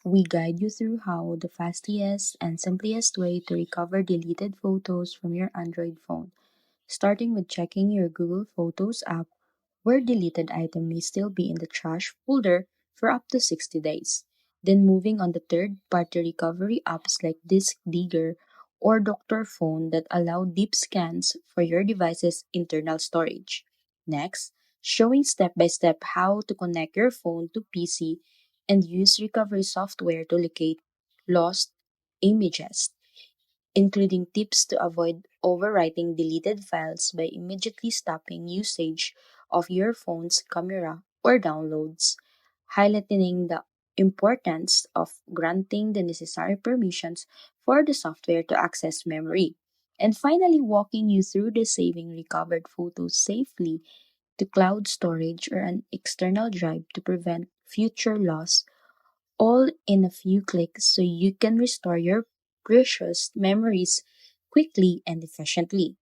We guide you through how the fastest and simplest way to recover deleted photos from your Android phone, starting with checking your Google Photos app, where deleted item may still be in the trash folder for up to 60 days. Then moving on to third-party recovery apps like Disk Digger or Doctor Phone that allow deep scans for your device's internal storage. Next, showing step by step how to connect your phone to PC and use recovery software to locate lost images, including tips to avoid overwriting deleted files by immediately stopping usage of your phone's camera or downloads, highlighting the importance of granting the necessary permissions for the software to access memory. And finally, walking you through the saving recovered photos safely to cloud storage or an external drive to prevent future loss, all in a few clicks so you can restore your precious memories quickly and efficiently.